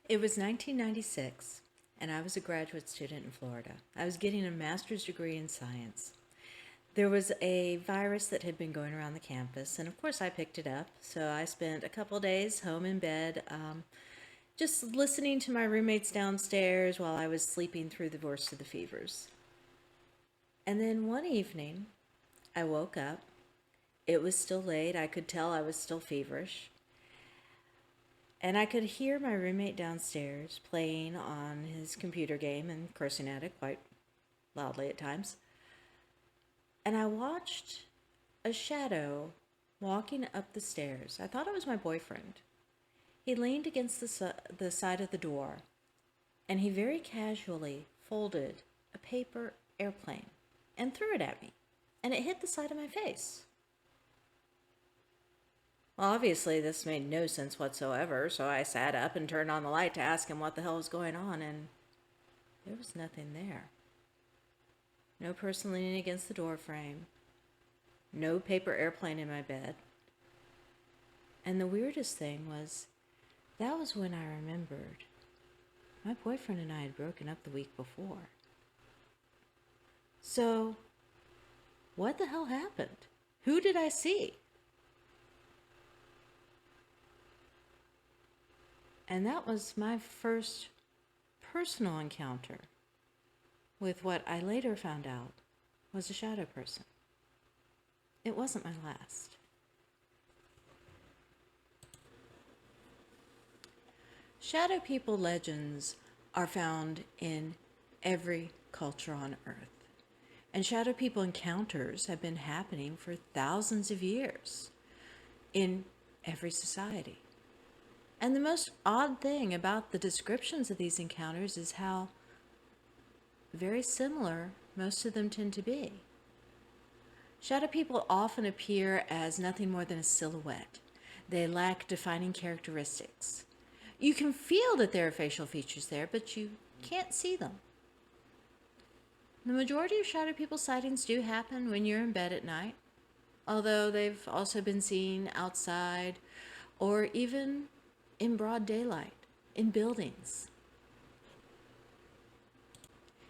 It was 1996, and I was a graduate student in Florida. I was getting a master's degree in science. There was a virus that had been going around the campus, and of course I picked it up. So I spent a couple days home in bed, just listening to my roommates downstairs while I was sleeping through the worst of the fevers. And then one evening, I woke up. It was still late. I could tell I was still feverish. And I could hear my roommate downstairs playing on his computer game and cursing at it quite loudly at times. And I watched a shadow walking up the stairs. I thought it was my boyfriend. He leaned against the side of the door, and he very casually folded a paper airplane and threw it at me, and it hit the side of my face. Well, obviously, this made no sense whatsoever, so I sat up and turned on the light to ask him what the hell was going on, and there was nothing there. No person leaning against the door frame. No paper airplane in my bed. And the weirdest thing was, that was when I remembered my boyfriend and I had broken up the week before. So, what the hell happened? Who did I see? And that was my first personal encounter with what I later found out was a shadow person. It wasn't my last. Shadow people legends are found in every culture on Earth. And shadow people encounters have been happening for thousands of years in every society. And the most odd thing about the descriptions of these encounters is how very similar most of them tend to be. Shadow people often appear as nothing more than a silhouette. They lack defining characteristics. You can feel that there are facial features there, but you can't see them. The majority of shadow people sightings do happen when you're in bed at night, although they've also been seen outside or even in broad daylight, in buildings.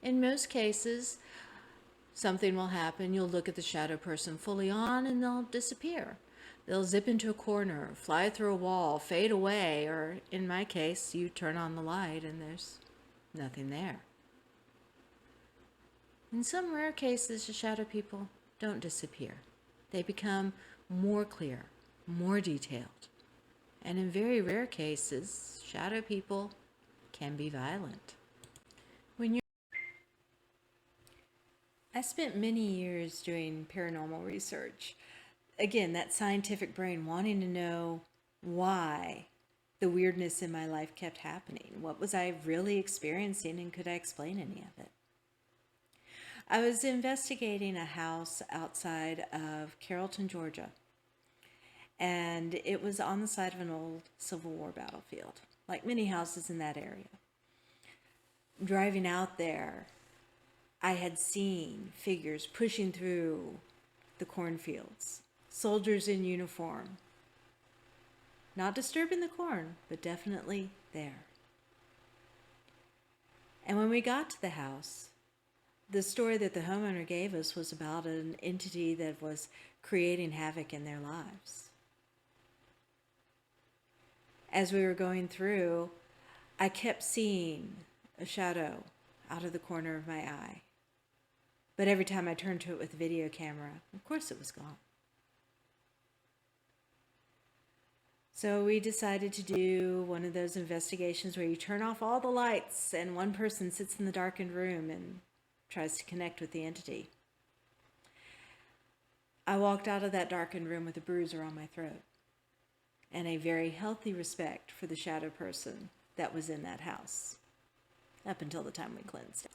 In most cases, something will happen. You'll look at the shadow person fully on and they'll disappear. They'll zip into a corner, fly through a wall, fade away, or in my case, you turn on the light and there's nothing there. In some rare cases, the shadow people don't disappear. They become more clear, more detailed. And in very rare cases, shadow people can be violent. I spent many years doing paranormal research. Again, that scientific brain wanting to know why the weirdness in my life kept happening. What was I really experiencing, and could I explain any of it? I was investigating a house outside of Carrollton, Georgia, and it was on the side of an old Civil War battlefield, like many houses in that area. Driving out there, I had seen figures pushing through the cornfields, soldiers in uniform, not disturbing the corn, but definitely there. And when we got to the house, the story that the homeowner gave us was about an entity that was creating havoc in their lives. As we were going through, I kept seeing a shadow out of the corner of my eye. But every time I turned to it with the video camera, of course it was gone. So we decided to do one of those investigations where you turn off all the lights and one person sits in the darkened room and tries to connect with the entity. I walked out of that darkened room with a bruiser on my throat and a very healthy respect for the shadow person that was in that house, up until the time we cleansed it.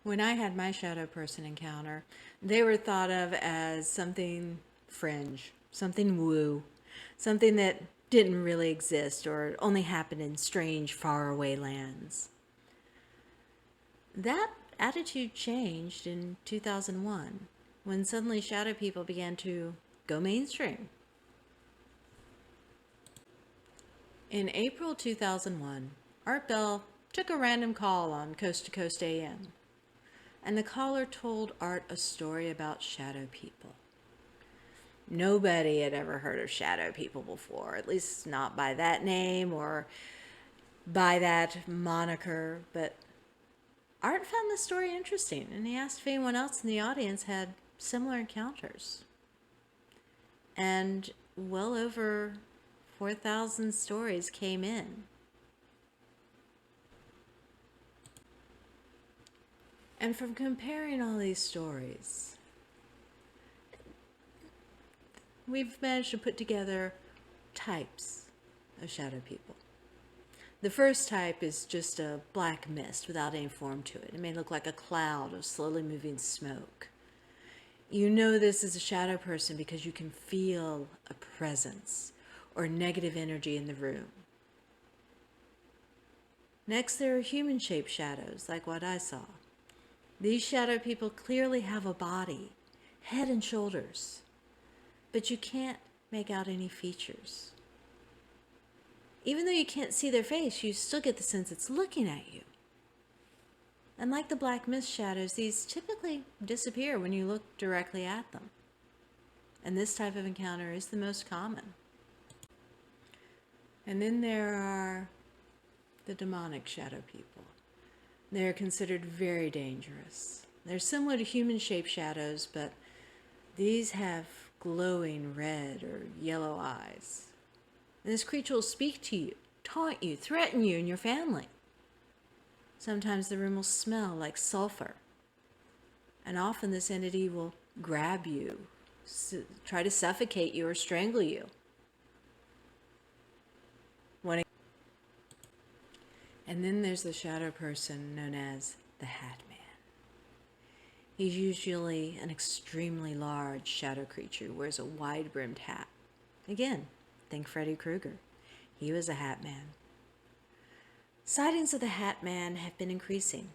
When I had my shadow person encounter, they were thought of as something fringe, something woo, something that didn't really exist or only happened in strange, faraway lands. That attitude changed in 2001, when suddenly shadow people began to go mainstream. In April 2001, Art Bell took a random call on Coast to Coast AM, and the caller told Art a story about shadow people. Nobody had ever heard of shadow people before, at least not by that name or by that moniker, but Art found the story interesting, and he asked if anyone else in the audience had similar encounters. And well over 4,000 stories came in. And from comparing all these stories, we've managed to put together types of shadow people. The first type is just a black mist without any form to it. It may look like a cloud of slowly moving smoke. You know this is a shadow person because you can feel a presence or negative energy in the room. Next, there are human-shaped shadows, like what I saw. These shadow people clearly have a body, head and shoulders, but you can't make out any features. Even though you can't see their face, you still get the sense it's looking at you. And like the black mist shadows, these typically disappear when you look directly at them. And this type of encounter is the most common. And then there are the demonic shadow people. They're considered very dangerous. They're similar to human-shaped shadows, but these have glowing red or yellow eyes. And this creature will speak to you, taunt you, threaten you and your family. Sometimes the room will smell like sulfur. And often this entity will grab you, try to suffocate you or strangle you. And then there's the shadow person known as the Hat Man. He's usually an extremely large shadow creature who wears a wide-brimmed hat. Again, think Freddy Krueger. He was a Hat Man. Sightings of the Hat Man have been increasing,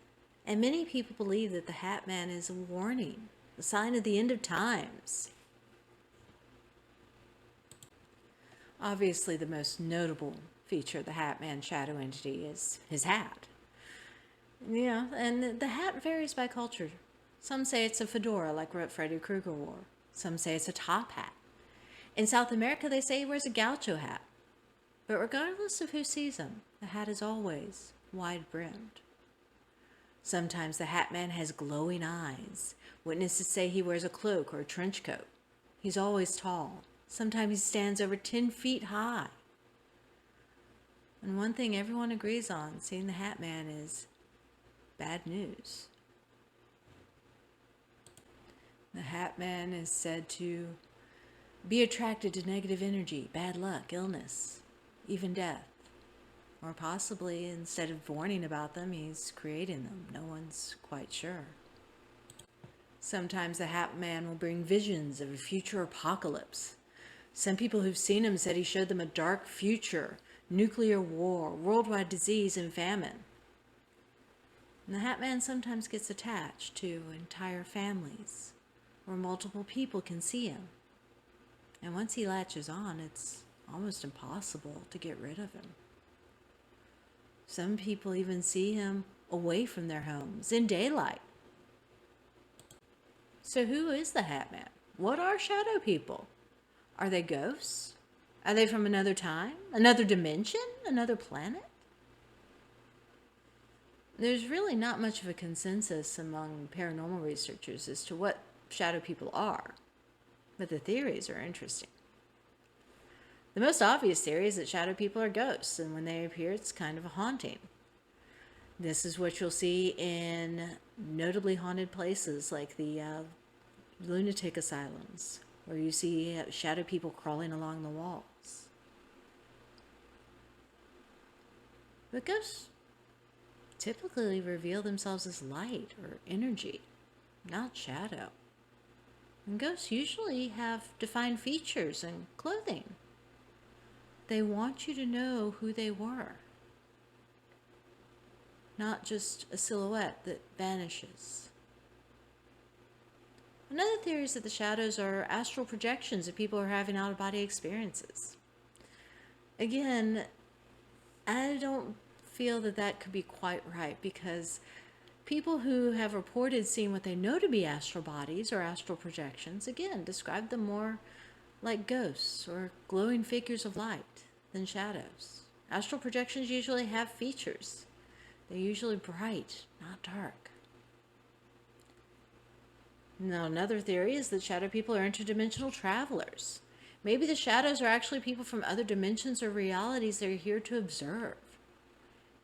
and many people believe that the Hat Man is a warning, a sign of the end of times. Obviously, the most notable feature of the Hat Man shadow entity is his hat. Yeah, and the hat varies by culture. Some say it's a fedora like what Freddy Krueger wore. Some say it's a top hat. In South America, they say he wears a gaucho hat. But regardless of who sees him, the hat is always wide-brimmed. Sometimes the Hat Man has glowing eyes. Witnesses say he wears a cloak or a trench coat. He's always tall. Sometimes he stands over 10 feet high. And one thing everyone agrees on, seeing the Hat Man, is bad news. The Hat Man is said to be attracted to negative energy, bad luck, illness, even death. Or possibly, instead of warning about them, he's creating them. No one's quite sure. Sometimes the Hat Man will bring visions of a future apocalypse. Some people who've seen him said he showed them a dark future, nuclear war, worldwide disease, and famine. And the Hat Man sometimes gets attached to entire families, where multiple people can see him. And once he latches on, it's almost impossible to get rid of him. Some people even see him away from their homes, in daylight. So who is the Hat Man? What are shadow people? Are they ghosts? Are they from another time? Another dimension? Another planet? There's really not much of a consensus among paranormal researchers as to what shadow people are, but the theories are interesting. The most obvious theory is that shadow people are ghosts, and when they appear, it's kind of a haunting. This is what you'll see in notably haunted places like the lunatic asylums, where you see shadow people crawling along the walls. But ghosts typically reveal themselves as light or energy, not shadow. And ghosts usually have defined features and clothing. They want you to know who they were, not just a silhouette that vanishes. Another theory is that the shadows are astral projections of people who are having out-of-body experiences. Again, I don't feel that that could be quite right, because people who have reported seeing what they know to be astral bodies or astral projections, again, describe them more like ghosts or glowing figures of light than shadows. Astral projections usually have features. They're usually bright, not dark. Now, another theory is that shadow people are interdimensional travelers. Maybe the shadows are actually people from other dimensions or realities that are here to observe.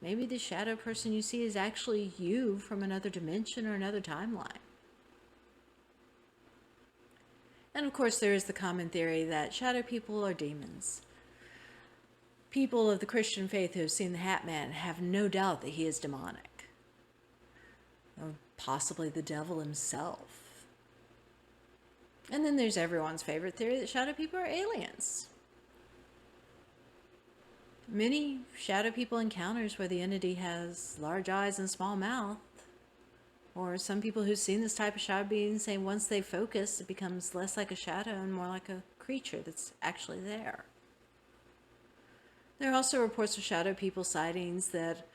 Maybe the shadow person you see is actually you from another dimension or another timeline. And of course, there is the common theory that shadow people are demons. People of the Christian faith who have seen the Hat Man have no doubt that he is demonic, or possibly the devil himself. And then there's everyone's favorite theory that shadow people are aliens. Many shadow people encounters where the entity has large eyes and small mouth, or some people who've seen this type of shadow being say once they focus, it becomes less like a shadow and more like a creature that's actually there. There are also reports of shadow people sightings that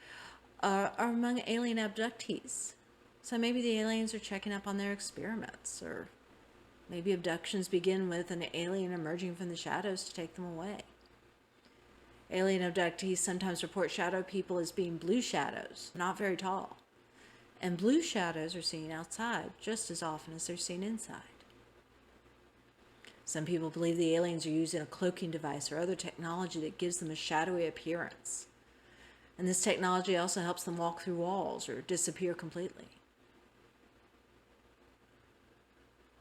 are among alien abductees. So maybe the aliens are checking up on their experiments, or maybe abductions begin with an alien emerging from the shadows to take them away. Alien abductees sometimes report shadow people as being blue shadows, not very tall. And blue shadows are seen outside just as often as they're seen inside. Some people believe the aliens are using a cloaking device or other technology that gives them a shadowy appearance. And this technology also helps them walk through walls or disappear completely.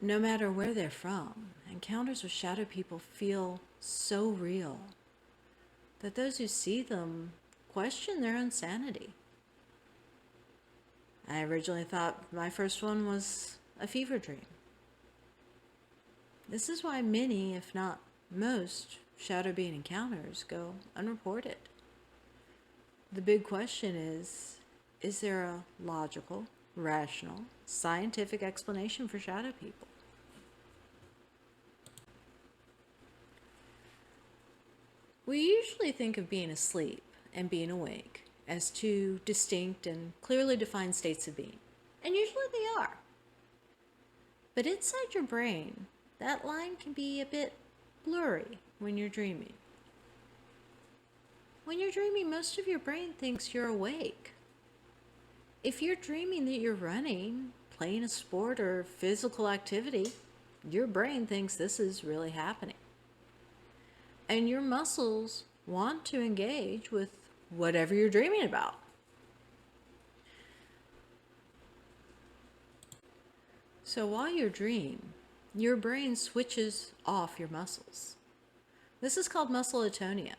No matter where they're from, encounters with shadow people feel so real that those who see them question their own sanity. I originally thought my first one was a fever dream. This is why many, if not most, shadow being encounters go unreported. The big question is there a logical, rational, scientific explanation for shadow people? We usually think of being asleep and being awake as two distinct and clearly defined states of being, and usually they are. But inside your brain, that line can be a bit blurry when you're dreaming. When you're dreaming, most of your brain thinks you're awake. If you're dreaming that you're running, playing a sport, or physical activity, your brain thinks this is really happening. And your muscles want to engage with whatever you're dreaming about. So while you dream, your brain switches off your muscles. This is called muscle atonia.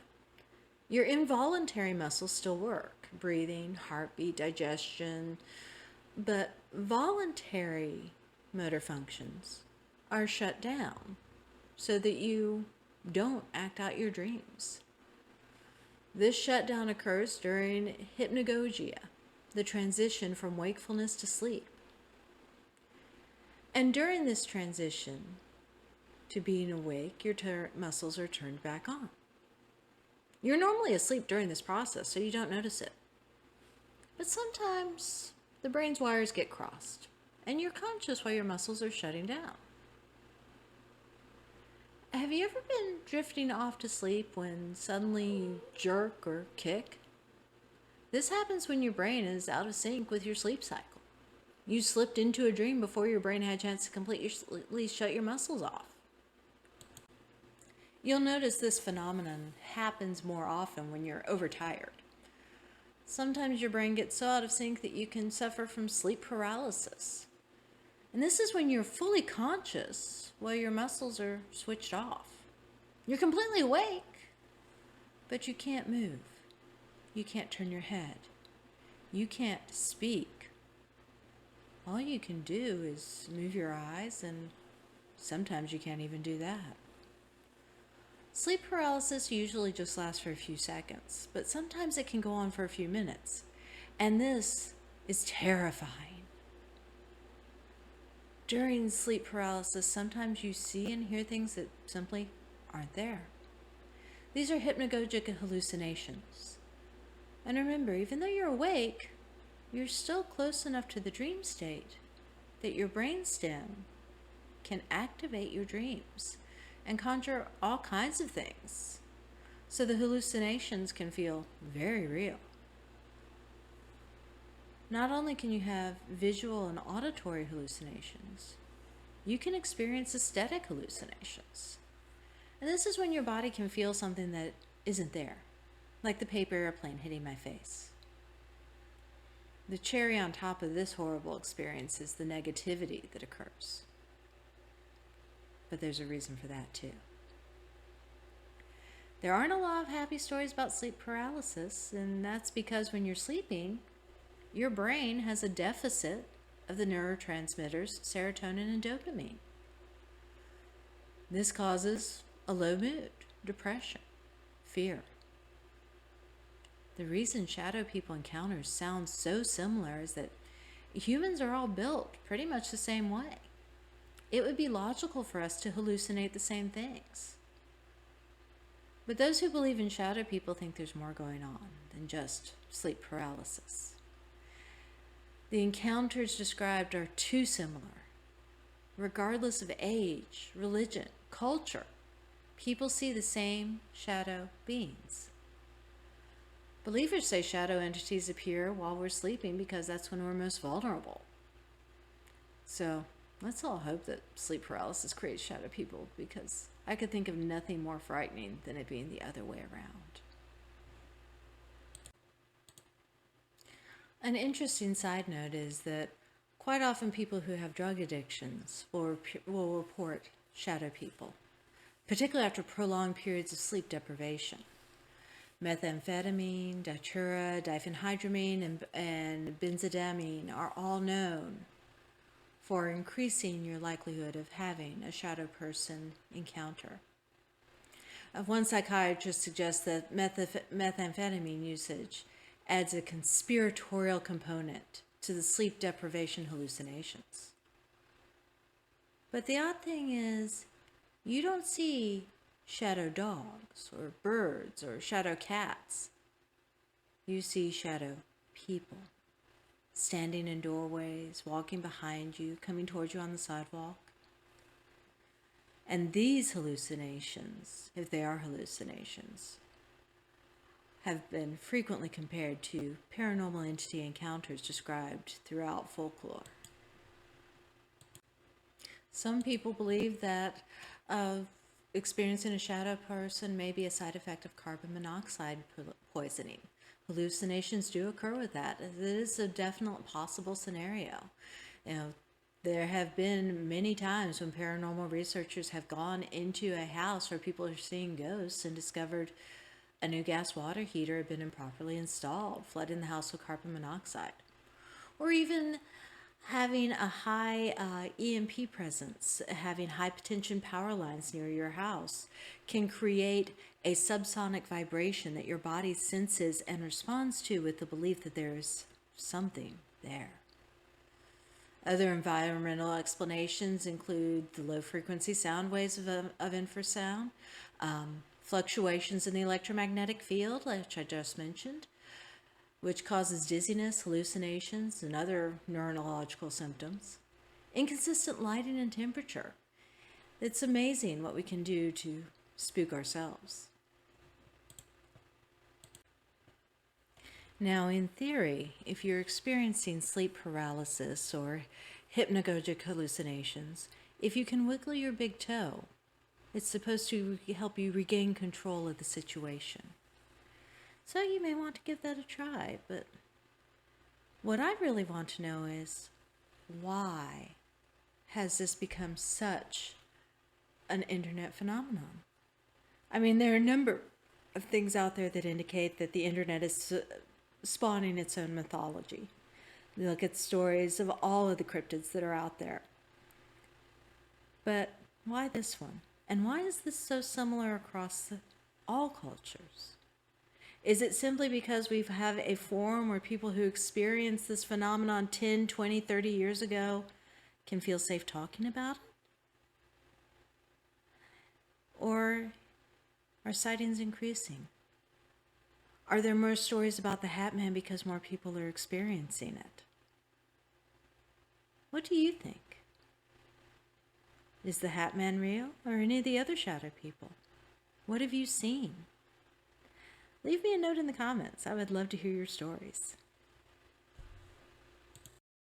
Your involuntary muscles still work, breathing, heartbeat, digestion, but voluntary motor functions are shut down so that you don't act out your dreams. This shutdown occurs during hypnagogia, the transition from wakefulness to sleep. And during this transition to being awake, your muscles are turned back on. You're normally asleep during this process, so you don't notice it. But sometimes the brain's wires get crossed, and you're conscious while your muscles are shutting down. Have you ever been drifting off to sleep when suddenly you jerk or kick? This happens when your brain is out of sync with your sleep cycle. You slipped into a dream before your brain had a chance to completely shut your muscles off. You'll notice this phenomenon happens more often when you're overtired. Sometimes your brain gets so out of sync that you can suffer from sleep paralysis. And this is when you're fully conscious while your muscles are switched off. You're completely awake, but you can't move. You can't turn your head. You can't speak. All you can do is move your eyes, and sometimes you can't even do that. Sleep paralysis usually just lasts for a few seconds, but sometimes it can go on for a few minutes. And this is terrifying. During sleep paralysis, sometimes you see and hear things that simply aren't there. These are hypnagogic hallucinations. And remember, even though you're awake, you're still close enough to the dream state that your brainstem can activate your dreams and conjure all kinds of things. So the hallucinations can feel very real. Not only can you have visual and auditory hallucinations, you can experience aesthetic hallucinations. And this is when your body can feel something that isn't there, like the paper airplane hitting my face. The cherry on top of this horrible experience is the negativity that occurs. But there's a reason for that too. There aren't a lot of happy stories about sleep paralysis, and that's because when you're sleeping, your brain has a deficit of the neurotransmitters serotonin and dopamine. This causes a low mood, depression, fear. The reason shadow people encounters sound so similar is that humans are all built pretty much the same way. It would be logical for us to hallucinate the same things. But those who believe in shadow people think there's more going on than just sleep paralysis. The encounters described are too similar. Regardless of age, religion, culture, people see the same shadow beings. Believers say shadow entities appear while we're sleeping because that's when we're most vulnerable. So let's all hope that sleep paralysis creates shadow people, because I could think of nothing more frightening than it being the other way around. An interesting side note is that quite often people who have drug addictions will report shadow people, particularly after prolonged periods of sleep deprivation. Methamphetamine, datura, diphenhydramine, and benzodiazepine are all known for increasing your likelihood of having a shadow person encounter. One psychiatrist suggests that methamphetamine usage adds a conspiratorial component to the sleep deprivation hallucinations. But the odd thing is, you don't see shadow dogs or birds or shadow cats. You see shadow people, standing in doorways, walking behind you, coming towards you on the sidewalk. And these hallucinations, if they are hallucinations, have been frequently compared to paranormal entity encounters described throughout folklore. Some people believe that experiencing a shadow person may be a side effect of carbon monoxide poisoning. Hallucinations do occur with that. It is a definite possible scenario. There have been many times when paranormal researchers have gone into a house where people are seeing ghosts and discovered a new gas water heater had been improperly installed, flooding the house with carbon monoxide. Or even having a high EMP presence, having high tension power lines near your house can create a subsonic vibration that your body senses and responds to with the belief that there's something there. Other environmental explanations include the low frequency sound waves of infrasound, fluctuations in the electromagnetic field, which I just mentioned, which causes dizziness, hallucinations, and other neurological symptoms. Inconsistent lighting and temperature. It's amazing what we can do to spook ourselves. Now, in theory, if you're experiencing sleep paralysis or hypnagogic hallucinations, if you can wiggle your big toe, it's supposed to help you regain control of the situation. So you may want to give that a try, but what I really want to know is, why has this become such an internet phenomenon? I mean, there are a number of things out there that indicate that the internet is spawning its own mythology. You look at stories of all of the cryptids that are out there. But why this one? And why is this so similar across all cultures? Is it simply because we have a forum where people who experienced this phenomenon 10, 20, 30 years ago can feel safe talking about it? Or are sightings increasing? Are there more stories about the Hat Man because more people are experiencing it? What do you think? Is the Hat Man real, or any of the other shadow people? What have you seen? Leave me a note in the comments. I would love to hear your stories.